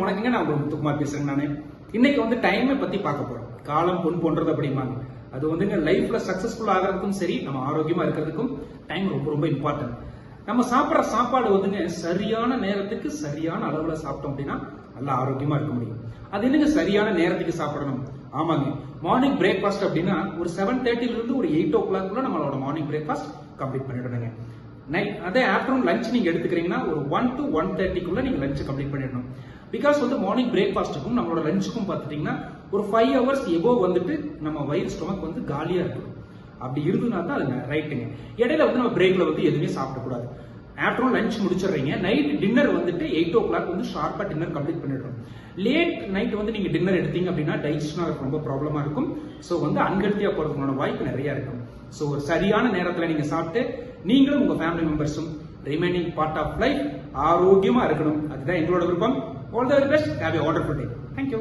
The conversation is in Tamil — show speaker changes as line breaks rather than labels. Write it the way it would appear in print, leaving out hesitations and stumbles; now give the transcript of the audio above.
வணக்கங்க. நான் உங்களுக்கு முத்துக்குமார் பேசுறேன். நானு இன்னைக்கு வந்து டைமை பத்தி பார்க்க போறோம். காலம் பொன் போன்றது அப்படிம்பாங்க. அது வந்துங்க லைஃப்ல சக்சஸ்ஃபுல் ஆகிறதுக்கும் சரி, நம்ம ஆரோக்கியமா இருக்கிறதுக்கும் டைம் ரொம்ப ரொம்ப இம்பார்ட்டன்ட். நம்ம சாப்பிட்ற சாப்பாடு வந்துங்க சரியான நேரத்துக்கு சரியான அளவுல சாப்பிட்டோம் அப்படின்னா நல்லா ஆரோக்கியமா இருக்க முடியும். அது என்னங்க சரியான நேரத்துக்கு சாப்பிடணும்? ஆமாங்க, மார்னிங் பிரேக்ஃபாஸ்ட் அப்படின்னா ஒரு 7:30 இருந்து ஒரு 8 o'clock நம்மளோட மார்னிங் பிரேக்ஃபாஸ்ட் கம்ப்ளீட் பண்ணிடணுங்க. அதே ஆஃப்டர்நூன் லஞ்ச் நீங்க எடுத்துக்கிறீங்கன்னா ஒரு 1 to 1:30 நீங்க லஞ்ச் கம்ப்ளீட் பண்ணிடணும். பிகாஸ் வந்து மார்னிங் பிரேக்ஃபாஸ்ட்டுக்கும் நம்மளோட லஞ்சுக்கும் பார்த்துட்டீங்கன்னா ஒரு 5 hours எபோவ் வந்துட்டு நம்ம வயிறு ஸ்டொமக் வந்து காலியா இருக்கும். அப்படி இருந்ததுனா தான் அது ரைட்டுங்க. இடையில வந்து நம்ம பிரேக்ல வந்து எதுவுமே சாப்பிடக்கூடாது. ஆஃப்டர்நூன் லஞ்ச் முடிச்சிடுறீங்க, நைட் டின்னர் வந்துட்டு 8 o'clock வந்து ஷார்ப்பா டின்னர் கம்ப்ளீட் பண்ணிடுறோம். லேட் நைட் வந்து நீங்க டின்னர் எடுத்தீங்க அப்படின்னா டைஜஷனா ரொம்ப ப்ராப்ளமா இருக்கும். ஸோ வந்து அன்ஹெல்த்தியா போறதுக்கான வாய்ப்பு நிறைய இருக்கும். ஸோ ஒரு சரியான நேரத்தில் நீங்க சாப்பிட்டு நீங்களும் உங்க ஃபேமிலி மெம்பர்ஸும் ரிமைனிங் பார்ட் ஆஃப் லைஃப் ஆரோக்கியமா இருக்கணும். அதுதான் எங்களோட விருப்பம். All the very best. Have a wonderful day. Thank you.